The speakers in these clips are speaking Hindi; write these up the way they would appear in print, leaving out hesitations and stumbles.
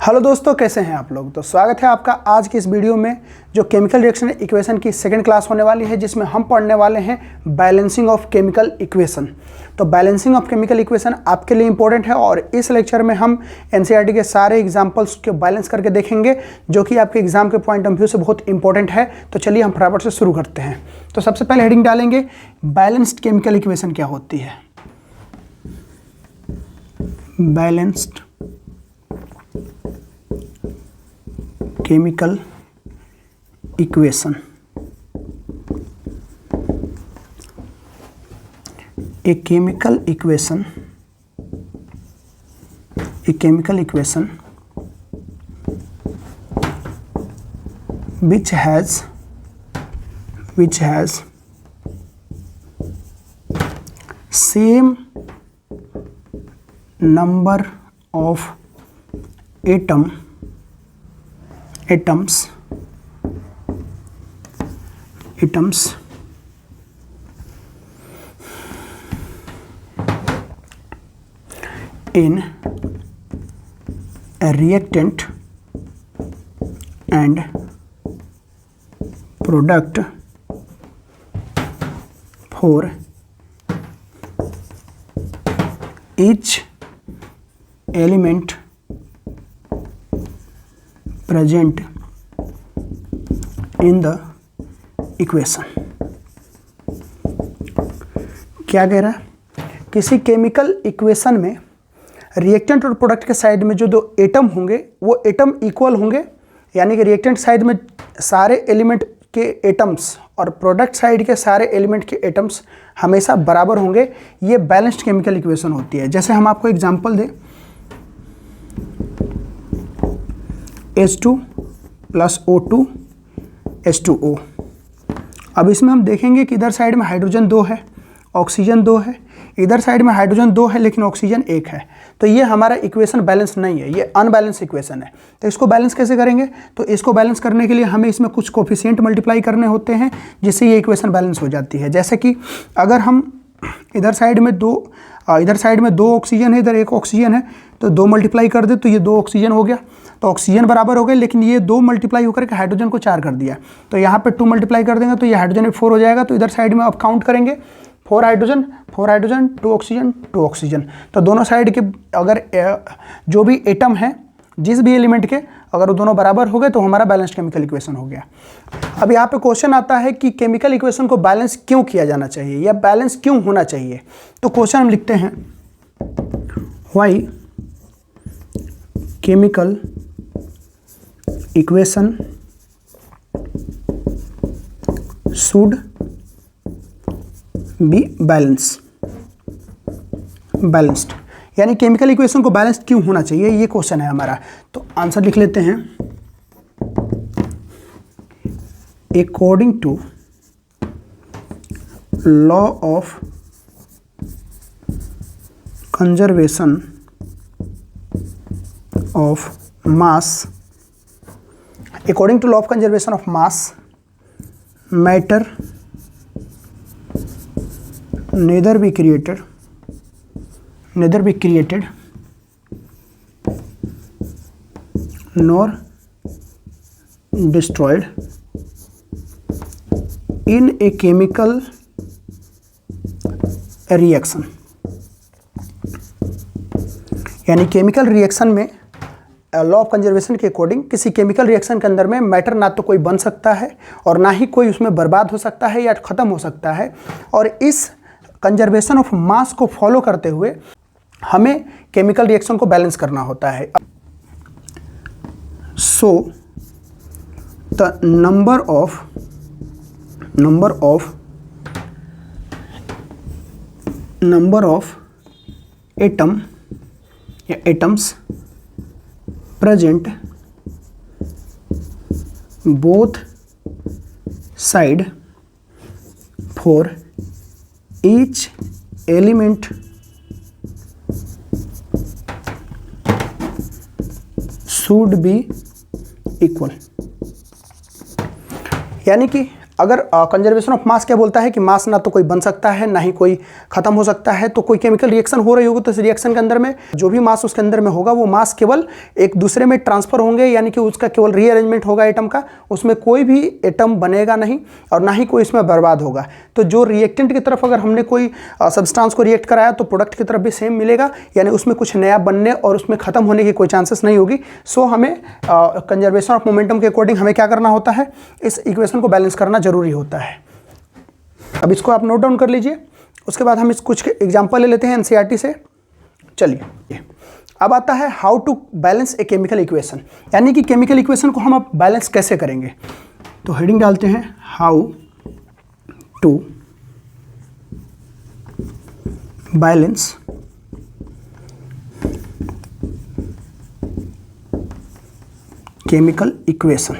हेलो दोस्तों, कैसे हैं आप लोग। तो स्वागत है आपका आज की इस वीडियो में जो केमिकल रिएक्शन इक्वेशन की सेकंड क्लास होने वाली है, जिसमें हम पढ़ने वाले हैं बैलेंसिंग ऑफ केमिकल इक्वेशन। तो बैलेंसिंग ऑफ केमिकल इक्वेशन आपके लिए इंपॉर्टेंट है और इस लेक्चर में हम एनसीईआरटी के सारे एग्जाम्पल्स के बैलेंस करके देखेंगे, जो कि आपके एग्जाम के पॉइंट ऑफ व्यू से बहुत इंपॉर्टेंट है। तो चलिए हम फटाफट से शुरू करते हैं। तो सबसे पहले हेडिंग डालेंगे, बैलेंस्ड केमिकल इक्वेशन क्या होती है। Balanced chemical equation a chemical equation which has same number of atoms in a reactant and product for each element present in the equation। क्या कह रहा है, किसी केमिकल इक्वेशन में रिएक्टेंट और प्रोडक्ट के साइड में जो दो एटम होंगे वो एटम इक्वल होंगे, यानी कि रिएक्टेंट साइड में सारे एलिमेंट के एटम्स और प्रोडक्ट साइड के सारे एलिमेंट के एटम्स हमेशा बराबर होंगे। ये बैलेंस्ड केमिकल इक्वेशन होती है। जैसे हम आपको एग्जांपल दें, H2 + O2 H2O। अब इसमें हम देखेंगे कि इधर साइड में हाइड्रोजन 2 है, ऑक्सीजन 2 है, इधर साइड में हाइड्रोजन 2 है लेकिन ऑक्सीजन 1 है। तो ये हमारा इक्वेशन बैलेंस नहीं है, ये अनबैलेंस इक्वेशन है। तो इसको बैलेंस कैसे करेंगे, तो इसको बैलेंस करने के लिए हमें इसमें कुछ कोफिशिएंट मल्टीप्लाई करने होते हैं, जिससे ये इक्वेशन बैलेंस हो जाती है। जैसे कि अगर हम इधर साइड में दो ऑक्सीजन है, इधर 1 ऑक्सीजन है, तो 2 मल्टीप्लाई कर दे तो ये 2 ऑक्सीजन हो गया। तो ऑक्सीजन बराबर हो गए, लेकिन ये 2 मल्टीप्लाई होकर के हाइड्रोजन को 4 कर दिया। तो यहाँ पे 2 मल्टीप्लाई कर देंगे तो ये हाइड्रोजन 4 हो जाएगा। तो इधर साइड में अब काउंट करेंगे, 4 हाइड्रोजन 2 ऑक्सीजन 2 ऑक्सीजन। तो दोनों साइड के अगर जो भी एटम है, जिस भी एलिमेंट के, अगर वो दोनों बराबर हो गए तो हमारा बैलेंस्ड केमिकल इक्वेशन हो गया। अब यहाँ पे क्वेश्चन आता है कि केमिकल इक्वेशन को बैलेंस क्यों किया जाना चाहिए या बैलेंस क्यों होना चाहिए। तो क्वेश्चन हम लिखते हैं, why chemical equation should be balanced, यानी केमिकल इक्वेशन को बैलेंस्ड क्यों होना चाहिए, ये क्वेश्चन है हमारा। तो आंसर लिख लेते हैं, according to law of conservation of mass, according to law of conservation of mass, matter neither be created nor destroyed in a chemical reaction। यानी केमिकल रिएक्शन में लॉ ऑफ कंजर्वेशन के अकॉर्डिंग किसी केमिकल रिएक्शन के अंदर में मैटर ना तो कोई बन सकता है और ना ही कोई उसमें बर्बाद हो सकता है या ख़त्म हो सकता है। और इस कंजर्वेशन ऑफ मास को फॉलो करते हुए हमें केमिकल रिएक्शन को बैलेंस करना होता है। So the number of atom या atoms present both side for each element should be equal। यानी कि अगर कंजर्वेशन ऑफ मास क्या बोलता है कि मास ना तो कोई बन सकता है ना ही कोई खत्म हो सकता है, तो कोई केमिकल रिएक्शन हो रही होगी तो इस रिएक्शन के अंदर में जो भी मास उसके अंदर में होगा वो मास केवल एक दूसरे में ट्रांसफर होंगे, यानी कि उसका केवल रीअरेंजमेंट होगा एटम का, उसमें कोई भी एटम बनेगा नहीं और ना ही कोई इसमें बर्बाद होगा। तो जो रिएक्टेंट की तरफ अगर हमने कोई सब्सटेंस को रिएक्ट कराया तो प्रोडक्ट की तरफ भी सेम मिलेगा, यानी उसमें कुछ नया बनने और उसमें खत्म होने की कोई चांसेस नहीं होगी। सो हमें कंजर्वेशन ऑफ मोमेंटम के अकॉर्डिंग हमें क्या करना होता है, इस इक्वेशन को बैलेंस करना जरूरी होता है। अब इसको आप नोट डाउन कर लीजिए, उसके बाद हम इस कुछ एग्जांपल ले लेते हैं एनसीईआरटी से। चलिए अब आता है how to balance a chemical equation, यानी कि केमिकल इक्वेशन को हम अब बैलेंस कैसे करेंगे। तो हेडिंग डालते हैं how to balance chemical equation.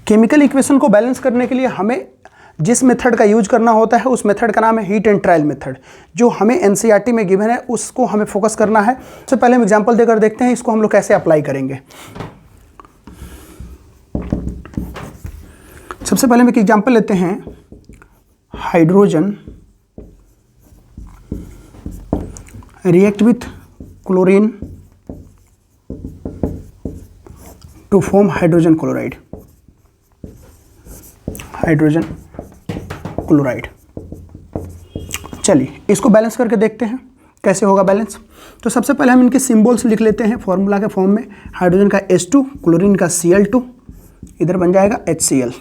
Chemical equation को बैलेंस करने के लिए हमें जिस मेथड का यूज करना होता है उस मेथड का नाम है हीट एंड ट्रायल मेथड, जो हमें एनसीईआरटी में गिवन है उसको हमें फोकस करना है। सबसे पहले हम एग्जांपल देकर देखते हैं इसको हम लोग कैसे अप्लाई करेंगे। सबसे पहले हम एक एग्जांपल लेते हैं, hydrogen react with chlorine to form hydrogen chloride. Hydrogen chloride. चलिए इसको बैलेंस करके देखते हैं कैसे होगा बैलेंस। तो सबसे पहले हम इनके सिंबल्स लिख लेते हैं फॉर्मूला के फॉर्म में। हाइड्रोजन का H2, क्लोरीन का Cl2, इधर बन जाएगा HCl।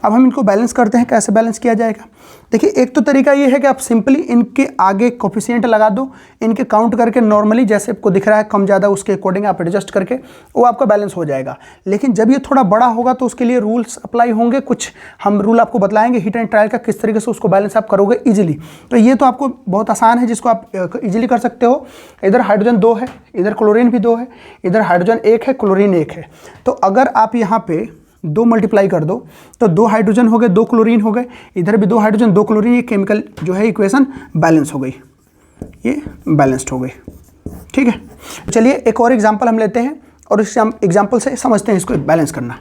अब हम इनको बैलेंस करते हैं, कैसे बैलेंस किया जाएगा। देखिए एक तो तरीका ये है कि आप सिंपली इनके आगे कोफिशिएंट लगा दो, इनके काउंट करके नॉर्मली जैसे आपको दिख रहा है कम ज़्यादा उसके अकॉर्डिंग आप एडजस्ट करके वो आपका बैलेंस हो जाएगा। लेकिन जब ये थोड़ा बड़ा होगा तो उसके लिए रूल्स अप्लाई होंगे, कुछ हम रूल आपको बतलाएंगे हीट एंड ट्रायल का, किस तरीके से उसको बैलेंस आप करोगे ईजिली। तो ये तो आपको बहुत आसान है जिसको आप ईजिली कर सकते हो। इधर हाइड्रोजन 2 है, इधर क्लोरीन भी 2 है, इधर हाइड्रोजन 1 है, क्लोरीन 1 है। तो अगर आप यहाँ पे 2 मल्टीप्लाई कर दो तो 2 हाइड्रोजन हो गए, 2 क्लोरीन हो गए, इधर भी 2 हाइड्रोजन 2 क्लोरीन, ये केमिकल जो है इक्वेशन बैलेंस हो गई, ये बैलेंस्ड हो गई। ठीक है, चलिए एक और एग्जांपल हम लेते हैं और इस एग्जांपल से समझते हैं इसको बैलेंस करना।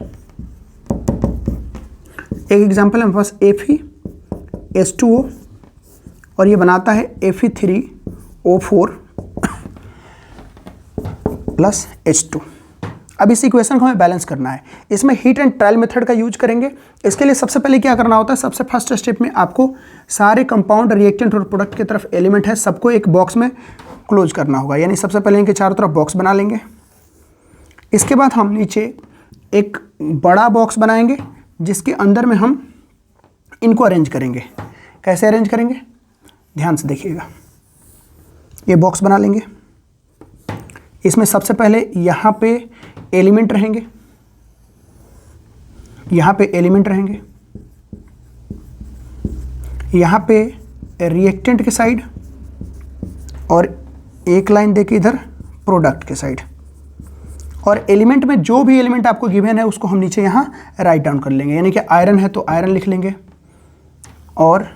एक एग्जांपल है मेरे पास Fe(H2O) और ये बनाता है Fe3O4 प्लस H2। अब इस इक्वेशन को हमें बैलेंस करना है। इसमें हीट एंड ट्रायल मेथड का यूज करेंगे। इसके लिए सबसे पहले क्या करना होता है, सबसे फर्स्ट स्टेप में आपको सारे कंपाउंड, रिएक्टेंट और प्रोडक्ट की तरफ एलिमेंट है सबको एक बॉक्स में क्लोज करना होगा, यानी सबसे पहले इनके चारों तरफ बॉक्स बना लेंगे। इसके बाद हम नीचे एक बड़ा बॉक्स बनाएंगे जिसके अंदर में हम इनको अरेंज करेंगे। कैसे अरेंज करेंगे, ध्यान से देखिएगा। ये बॉक्स बना लेंगे, इसमें सबसे पहले यहाँ पे एलिमेंट रहेंगे, यहाँ पे एलिमेंट रहेंगे, यहाँ पे रिएक्टेंट के साइड और एक लाइन देके इधर प्रोडक्ट के साइड। और एलिमेंट में जो भी एलिमेंट आपको गिवन है उसको हम नीचे यहाँ राइट डाउन कर लेंगे, यानी कि आयरन है तो आयरन लिख लेंगे, और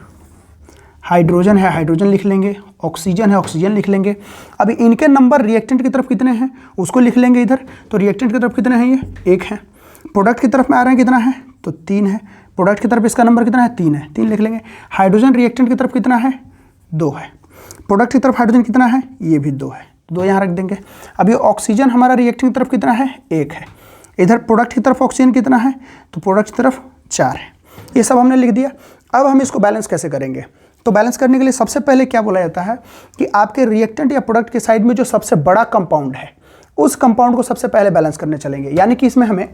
हाइड्रोजन है हाइड्रोजन लिख लेंगे, ऑक्सीजन है ऑक्सीजन लिख लेंगे। अभी इनके नंबर रिएक्टेंट की तरफ कितने हैं उसको लिख लेंगे इधर। तो रिएक्टेंट की तरफ कितने हैं, ये 1 है। प्रोडक्ट की तरफ में आ रहे हैं कितना है, तो 3 है। प्रोडक्ट की तरफ इसका नंबर कितना है, 3 है, 3 लिख लेंगे। हाइड्रोजन रिएक्टेंट की तरफ कितना है, 2 है। प्रोडक्ट की तरफ हाइड्रोजन कितना है, ये भी 2 है, 2 यहाँ रख देंगे। अब ये ऑक्सीजन हमारा रिएक्टेंट की तरफ कितना है, 1 है। इधर प्रोडक्ट की तरफ ऑक्सीजन कितना है, तो प्रोडक्ट की तरफ 4 है। ये सब हमने लिख दिया। अब हम इसको बैलेंस कैसे करेंगे, तो बैलेंस करने के लिए सबसे पहले क्या बोला जाता है कि आपके रिएक्टेंट या प्रोडक्ट के साइड में जो सबसे बड़ा कंपाउंड है उस कंपाउंड को सबसे पहले बैलेंस करने चलेंगे। यानी कि इसमें हमें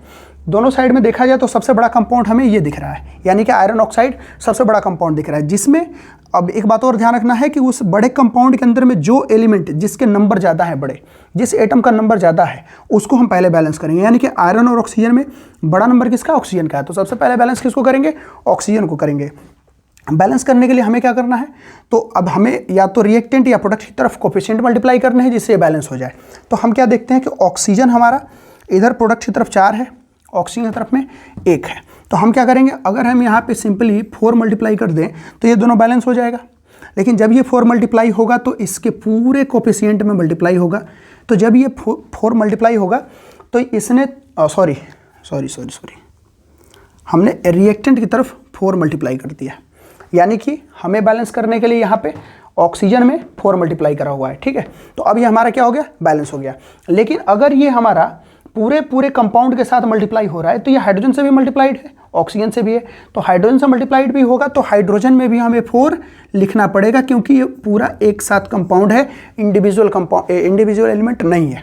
दोनों साइड में देखा जाए तो सबसे बड़ा कंपाउंड हमें ये दिख रहा है, यानी कि आयरन ऑक्साइड सबसे बड़ा कंपाउंड दिख रहा है। जिसमें अब एक बात और ध्यान रखना है कि उस बड़े कंपाउंड के अंदर में जो एलिमेंट जिसके नंबर ज़्यादा है, बड़े जिस एटम का नंबर ज़्यादा है उसको हम पहले बैलेंस करेंगे। यानी कि आयरन और ऑक्सीजन में बड़ा नंबर किसका, ऑक्सीजन का है, तो सबसे पहले बैलेंस किसको करेंगे, ऑक्सीजन को करेंगे। बैलेंस करने के लिए हमें क्या करना है, तो अब हमें या तो रिएक्टेंट या प्रोडक्ट की तरफ कोफिशिएंट मल्टीप्लाई करने हैं जिससे बैलेंस हो जाए। तो हम क्या देखते हैं कि ऑक्सीजन हमारा इधर प्रोडक्ट की तरफ 4 है, ऑक्सीजन की तरफ में 1 है। तो हम क्या करेंगे, अगर हम यहाँ पे सिंपली 4 मल्टीप्लाई कर दें तो ये दोनों बैलेंस हो जाएगा। लेकिन जब ये 4 मल्टीप्लाई होगा तो इसके पूरे कोफिशिएंट में मल्टीप्लाई होगा। तो जब ये 4 मल्टीप्लाई होगा तो इसने सॉरी, हमने रिएक्टेंट की तरफ 4 मल्टीप्लाई कर दिया, यानी कि हमें बैलेंस करने के लिए यहाँ पे ऑक्सीजन में 4 मल्टीप्लाई करा हुआ है, ठीक है। तो अब ये हमारा क्या हो गया, बैलेंस हो गया। लेकिन अगर ये हमारा पूरे कंपाउंड के साथ मल्टीप्लाई हो रहा है तो ये हाइड्रोजन से भी मल्टीप्लाइड है, ऑक्सीजन से भी है, तो हाइड्रोजन से मल्टीप्लाइड भी होगा, तो हाइड्रोजन में भी हमें 4 लिखना पड़ेगा, क्योंकि ये पूरा एक साथ कंपाउंड है, इंडिविजुअल एलिमेंट नहीं है।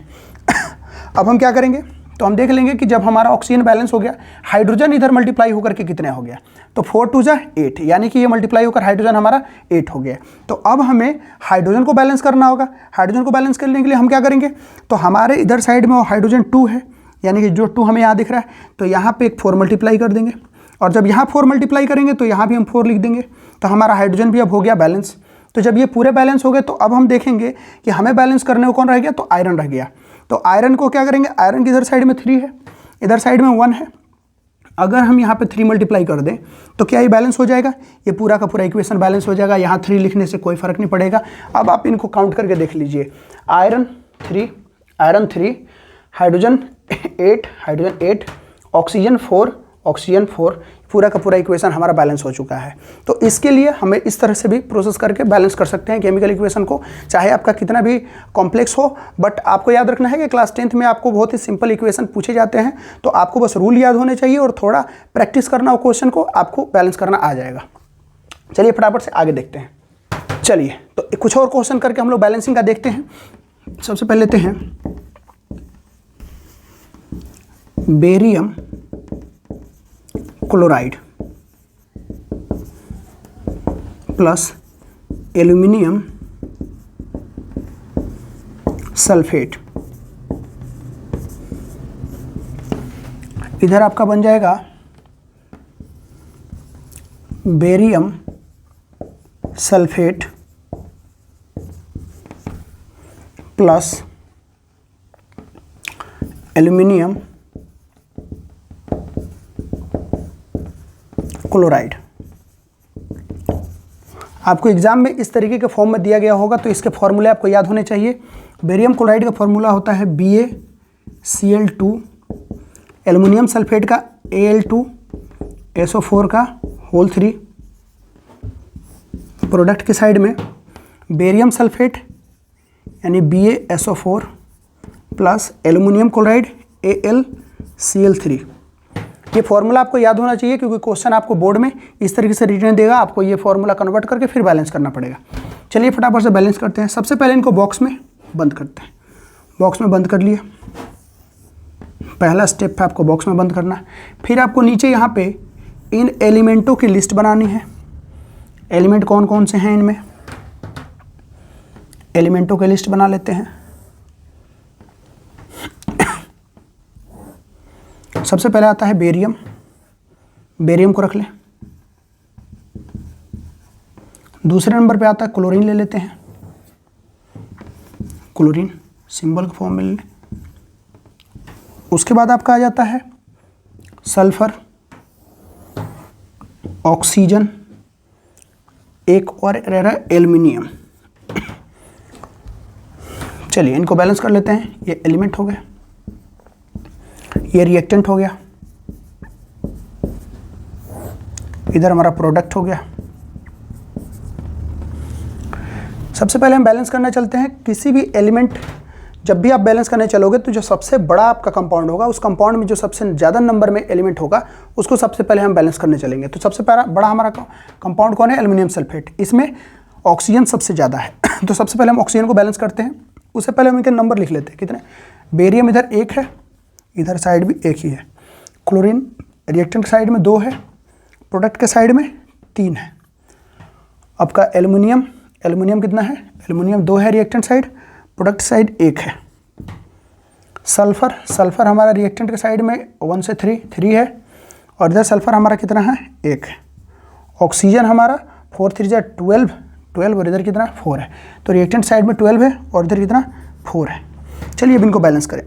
अब हम क्या करेंगे, तो हम देख लेंगे कि जब हमारा ऑक्सीजन बैलेंस हो गया, हाइड्रोजन इधर मल्टीप्लाई होकर के कितने हो गया, तो 4 2 जा 8, यानी कि ये मल्टीप्लाई होकर हाइड्रोजन हमारा 8 हो गया। तो अब हमें हाइड्रोजन को बैलेंस करना होगा। हाइड्रोजन को बैलेंस करने के लिए हम क्या करेंगे, तो हमारे इधर साइड में हाइड्रोजन 2 है, यानी कि जो 2 हमें यहाँ दिख रहा है, तो यहाँ पे एक 4 मल्टीप्लाई कर देंगे, और जब यहाँ 4 मल्टीप्लाई करेंगे तो यहाँ भी हम 4 लिख देंगे, तो हमारा हाइड्रोजन भी अब हो गया बैलेंस। तो जब ये पूरे बैलेंस हो गए तो अब हम देखेंगे कि हमें बैलेंस करने को कौन रह गया, तो आयरन रह गया। तो आयरन को क्या करेंगे, आयरन की इधर साइड में 3 है, इधर साइड में 1 है, अगर हम यहाँ पे 3 मल्टीप्लाई कर दें तो क्या ये बैलेंस हो जाएगा, ये पूरा का पूरा इक्वेशन बैलेंस हो जाएगा। यहाँ 3 लिखने से कोई फर्क नहीं पड़ेगा। अब आप इनको काउंट करके देख लीजिए, आयरन 3, हाइड्रोजन 8, ऑक्सीजन 4, पूरा का पूरा इक्वेशन हमारा बैलेंस हो चुका है। तो इसके लिए हमें इस तरह से भी प्रोसेस करके बैलेंस कर सकते हैं केमिकल इक्वेशन को, चाहे आपका कितना भी कॉम्प्लेक्स हो। बट आपको याद रखना है कि क्लास 10th में आपको बहुत ही सिंपल इक्वेशन पूछे जाते हैं, तो आपको बस रूल याद होने चाहिए और थोड़ा प्रैक्टिस करना हो क्वेश्चन को, आपको बैलेंस करना आ जाएगा। चलिए फटाफट से आगे देखते हैं। चलिए तो कुछ और क्वेश्चन करके हम लोग बैलेंसिंग का देखते हैं। सबसे पहले लेते हैं barium chloride plus aluminium sulphate. इधर आपका बन जाएगा barium sulphate plus aluminium chloride. आपको एग्जाम में इस तरीके के फॉर्म में दिया गया होगा, तो इसके फॉर्मूले आपको याद होने चाहिए। बेरियम क्लोराइड का फॉर्मूला होता है BaCl2, एल्युमिनियम सल्फेट का Al2SO4 का होल 3, प्रोडक्ट के साइड में बेरियम सल्फेट यानी BaSO4 plus aluminium chloride AlCl3। ये फॉर्मूला आपको याद होना चाहिए, क्योंकि क्वेश्चन आपको बोर्ड में इस तरीके से रिटर्न देगा, आपको ये फॉर्मूला कन्वर्ट करके फिर बैलेंस करना पड़ेगा। चलिए फटाफट से बैलेंस करते हैं। सबसे पहले इनको बॉक्स में बंद करते हैं। बॉक्स में बंद कर लिए, पहला स्टेप है आपको बॉक्स में बंद करना है। फिर आपको नीचे यहाँ पे इन एलिमेंटों की लिस्ट बनानी है। एलिमेंट कौन कौन से हैं इनमें, एलिमेंटों की लिस्ट बना लेते हैं। सबसे पहले आता है बेरियम, बेरियम को रख लें। दूसरे नंबर पे आता है क्लोरीन, ले लेते हैं क्लोरीन, सिंबल के फॉर्म में ले लें। उसके बाद आपका आ जाता है सल्फर, ऑक्सीजन, एक और रह रहा है एल्युमिनियम। चलिए इनको बैलेंस कर लेते हैं। ये एलिमेंट हो गया, ये रिएक्टेंट हो गया, इधर हमारा प्रोडक्ट हो गया। सबसे पहले हम बैलेंस करने चलते हैं। किसी भी एलिमेंट जब भी आप बैलेंस करने चलोगे तो जो सबसे बड़ा आपका कंपाउंड होगा, उस कंपाउंड में जो सबसे ज़्यादा नंबर में एलिमेंट होगा उसको सबसे पहले हम बैलेंस करने चलेंगे। तो सबसे बड़ा हमारा कंपाउंड कौन है, एल्युमिनियम सल्फेट। इसमें ऑक्सीजन सबसे ज़्यादा है तो सबसे पहले हम ऑक्सीजन को बैलेंस करते हैं। उससे पहले हम इनके नंबर लिख लेते हैं कितने। बेरियम इधर 1 है, इधर साइड भी 1 ही है। क्लोरीन रिएक्टेंट के साइड में 2 है, प्रोडक्ट के साइड में 3 है। आपका एल्युमिनियम, एल्युमिनियम कितना है, एल्युमिनियम 2 है रिएक्टेंट साइड, प्रोडक्ट साइड 1 है। सल्फर, सल्फर हमारा रिएक्टेंट के साइड में 1 से 3 है, और इधर सल्फर हमारा कितना है, 1 है। ऑक्सीजन हमारा 4 3 जा 12, और इधर कितना 4 है। तो रिएक्टेंट साइड में 12 है और इधर कितना 4 है। चलिए अब इनको बैलेंस करें।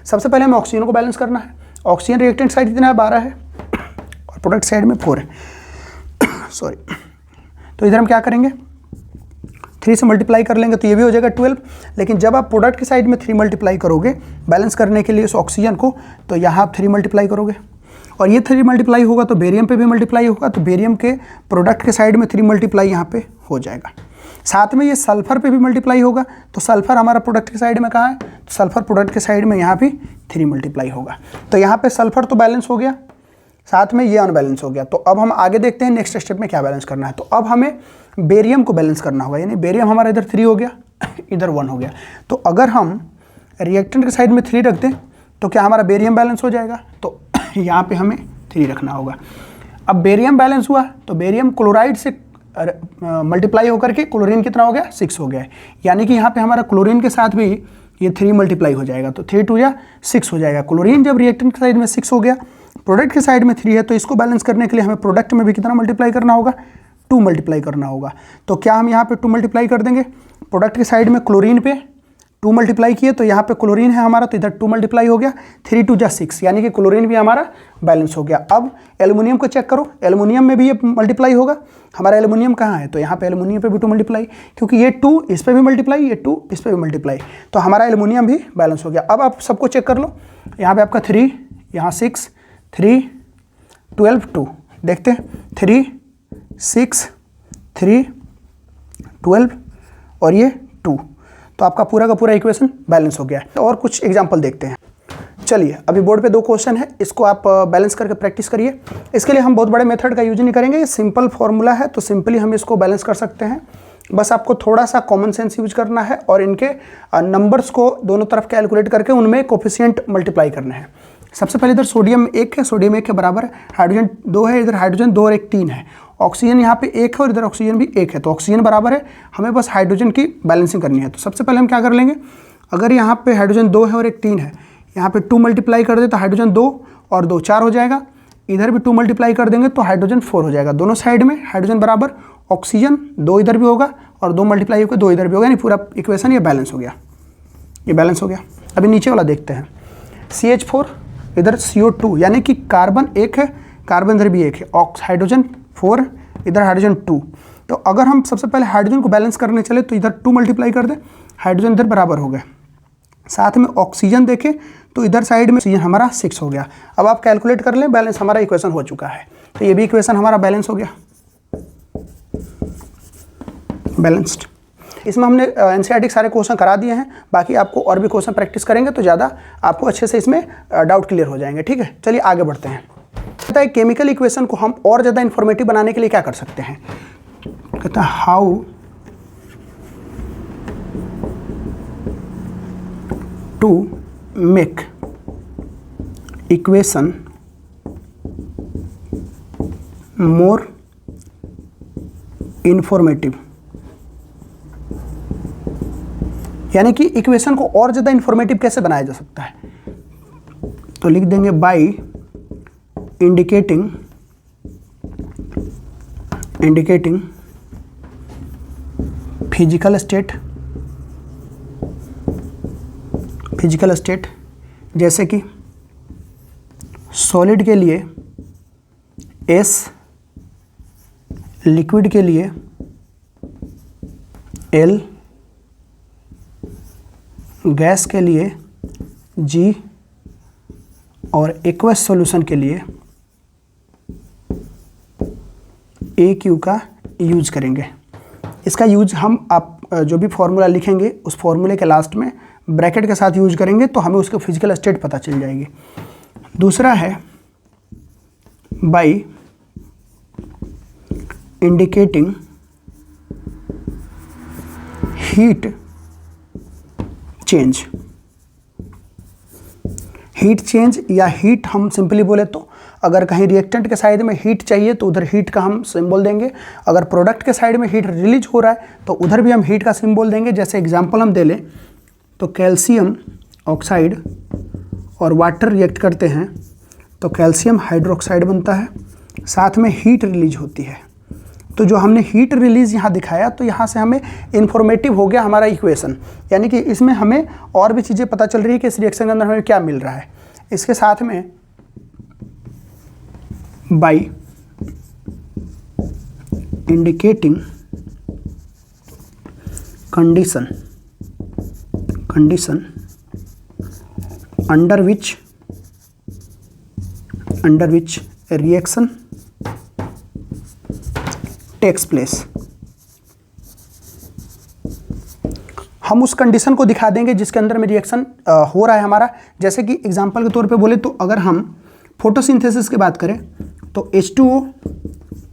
सबसे पहले हमें ऑक्सीजन को बैलेंस करना है। ऑक्सीजन रिएक्टेंट साइड कितना है, 12 है, और प्रोडक्ट साइड में 4 है। सॉरी। तो इधर हम क्या करेंगे, 3 से मल्टीप्लाई कर लेंगे तो ये भी हो जाएगा 12। लेकिन जब आप प्रोडक्ट की साइड में 3 मल्टीप्लाई करोगे बैलेंस करने के लिए उस ऑक्सीजन को, तो यहाँ आप 3 मल्टीप्लाई करोगे और ये 3 मल्टीप्लाई होगा तो बेरियम पे भी मल्टीप्लाई होगा, तो बेरियम के प्रोडक्ट के साइड में 3 मल्टीप्लाई यहाँ पे हो जाएगा। साथ में ये सल्फर पे भी मल्टीप्लाई होगा, तो सल्फर हमारा प्रोडक्ट के साइड में कहाँ है, तो सल्फर प्रोडक्ट के साइड में यहाँ भी 3 मल्टीप्लाई होगा। तो यहाँ पे सल्फर तो बैलेंस हो गया, साथ में ये अनबैलेंस हो गया। तो अब हम आगे देखते हैं नेक्स्ट स्टेप में क्या बैलेंस करना है। तो अब हमें बेरियम को बैलेंस करना होगा, यानी बेरियम हमारा इधर 3 हो गया इधर 1 हो गया। तो अगर हम रिएक्टेंट के साइड में 3 रख दें तो क्या हमारा बेरियम बैलेंस हो जाएगा, तो यहाँ पे हमें 3 रखना होगा। अब बेरियम बैलेंस हुआ तो बेरियम क्लोराइड से मल्टीप्लाई होकर के क्लोरीन कितना हो गया, 6 हो गया है। यानी कि यहाँ पे हमारा क्लोरीन के साथ भी ये 3 मल्टीप्लाई हो जाएगा, तो 3 2 या 6 हो जाएगा। क्लोरीन जब रिएक्टेंट के साइड में 6 हो गया, प्रोडक्ट के साइड में 3 है, तो इसको बैलेंस करने के लिए हमें प्रोडक्ट में भी कितना मल्टीप्लाई करना होगा, 2 मल्टीप्लाई करना होगा। तो क्या हम यहाँ पे 2 मल्टीप्लाई कर देंगे, प्रोडक्ट के साइड में क्लोरीन पे 2 मल्टीप्लाई किए तो यहाँ पे क्लोरीन है हमारा, तो इधर 2 मल्टीप्लाई हो गया, 3 2 जा 6, यानी कि क्लोरीन भी हमारा बैलेंस हो गया। अब एल्युमिनियम को चेक करो, एल्युमिनियम में भी ये मल्टीप्लाई होगा, हमारा एल्युमिनियम कहाँ है, तो यहाँ पे एल्युमिनियम पे भी 2 मल्टीप्लाई, क्योंकि ये 2 इस पर भी मल्टीप्लाई, ये 2 इस पर भी मल्टीप्लाई, तो हमारा एल्युमिनियम भी बैलेंस हो गया। अब आप सबको चेक कर लो, यहाँ पे आपका 3, यहाँ 6, 3 12 2, देखते हैं 3 6 3 12 और ये 2, तो आपका पूरा का पूरा इक्वेशन बैलेंस हो गया है। और कुछ एग्जांपल देखते हैं। चलिए, अभी बोर्ड पे 2 क्वेश्चन है, इसको आप बैलेंस करके प्रैक्टिस करिए। इसके लिए हम बहुत बड़े मेथड का यूज नहीं करेंगे, ये सिंपल फॉर्मूला है, तो सिंपली हम इसको बैलेंस कर सकते हैं। बस आपको थोड़ा सा कॉमन सेंस यूज करना है और इनके नंबर्स को दोनों तरफ कैलकुलेट करके उनमें कोफिशिएंट मल्टीप्लाई करने हैं। सबसे पहले इधर सोडियम 1 है, सोडियम 1 के बराबर है, हाइड्रोजन 2 है, इधर हाइड्रोजन 2 और 1 3 है, ऑक्सीजन यहाँ पे 1 है और इधर ऑक्सीजन भी 1 है, तो ऑक्सीजन बराबर है, हमें बस हाइड्रोजन की बैलेंसिंग करनी है। तो सबसे पहले हम क्या कर लेंगे, अगर यहाँ पे हाइड्रोजन 2 है और 1 3 है, यहाँ पे 2 मल्टीप्लाई कर दे तो हाइड्रोजन 2 और 2 4 हो जाएगा, इधर भी 2 मल्टीप्लाई कर देंगे तो हाइड्रोजन 4 हो जाएगा। दोनों साइड में हाइड्रोजन बराबर ऑक्सीजन 2 इधर भी होगा और 2 मल्टीप्लाई होकर 2 इधर भी होगा, यानी पूरा इक्वेशन ये बैलेंस हो गया, ये बैलेंस हो गया। अभी नीचे वाला देखते हैं, CH4 इधर CO2, यानी कि कार्बन 1 है, कार्बन इधर भी 1 है, हाइड्रोजन 4 इधर हाइड्रोजन 2। तो अगर हम सबसे पहले हाइड्रोजन को बैलेंस करने चले तो इधर 2 मल्टीप्लाई कर दें, हाइड्रोजन इधर बराबर हो गए, साथ में ऑक्सीजन देखें तो इधर साइड में ऑक्सीजन हमारा 6 हो गया। अब आप कैलकुलेट कर लें, बैलेंस हमारा इक्वेशन हो चुका है, तो ये भी इक्वेशन हमारा बैलेंस हो गया, बैलेंस्ड। इसमें हमने एनसीईआरटी सारे क्वेश्चन करा दिए हैं, बाकी आपको और भी क्वेश्चन प्रैक्टिस करेंगे तो ज़्यादा आपको अच्छे से इसमें डाउट क्लियर हो जाएंगे। ठीक है, चलिए आगे बढ़ते हैं। कहता है केमिकल इक्वेशन को हम और ज़्यादा इन्फॉर्मेटिव बनाने के लिए क्या कर सकते हैं, कहता है how to make equation more informative, यानी कि इक्वेशन को और ज़्यादा इंफॉर्मेटिव कैसे बनाया जा सकता है। तो लिख देंगे बाय इंडिकेटिंग फिजिकल स्टेट, जैसे कि सॉलिड के लिए S, लिक्विड के लिए L, गैस के लिए G और एक्वस सॉल्यूशन के लिए AQ का यूज करेंगे। इसका यूज हम आप जो भी फॉर्मूला लिखेंगे उस फॉर्मूले के लास्ट में ब्रैकेट के साथ यूज करेंगे, तो हमें उसकी फिजिकल स्टेट पता चल जाएगी। दूसरा है बाय इंडिकेटिंग हीट चेंज, या हीट हम सिंपली बोले तो अगर कहीं रिएक्टेंट के साइड में हीट चाहिए तो उधर हीट का हम सिंबल देंगे, अगर प्रोडक्ट के साइड में हीट रिलीज हो रहा है तो उधर भी हम हीट का सिंबल देंगे। जैसे एग्जांपल हम दे लें तो कैल्शियम ऑक्साइड और वाटर रिएक्ट करते हैं तो कैल्शियम हाइड्रोक्साइड बनता है, साथ में हीट रिलीज होती है। तो जो हमने हीट रिलीज यहाँ दिखाया तो यहाँ से हमें इन्फॉर्मेटिव हो गया हमारा इक्वेशन, यानी कि इसमें हमें और भी चीज़ें पता चल रही है कि इस रिएक्शन के अंदर हमें क्या मिल रहा है। इसके साथ में by indicating condition under which reaction takes place. हम उस कंडीशन को दिखा देंगे जिसके अंदर में रिएक्शन हो रहा है हमारा। जैसे कि एग्जांपल के तौर पे बोले तो अगर हम फोटोसिंथेसिस की बात करें तो H2O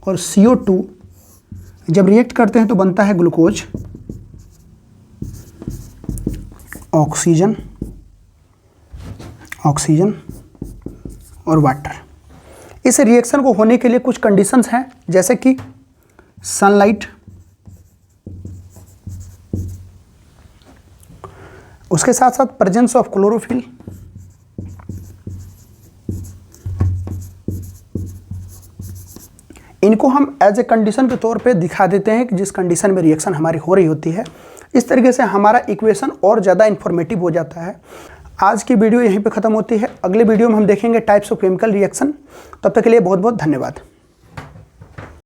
और CO2 जब रिएक्ट करते हैं तो बनता है ग्लूकोज, ऑक्सीजन और वाटर। इस रिएक्शन को होने के लिए कुछ कंडीशंस हैं, जैसे कि सनलाइट, उसके साथ साथ प्रेजेंस ऑफ क्लोरोफिल, इनको हम एज ए कंडीशन के तौर पे दिखा देते हैं कि जिस कंडीशन में रिएक्शन हमारी हो रही होती है। इस तरीके से हमारा इक्वेशन और ज़्यादा इंफॉर्मेटिव हो जाता है। आज की वीडियो यहीं पे ख़त्म होती है। अगले वीडियो में हम देखेंगे टाइप्स ऑफ केमिकल रिएक्शन। तब तक के लिए बहुत बहुत धन्यवाद।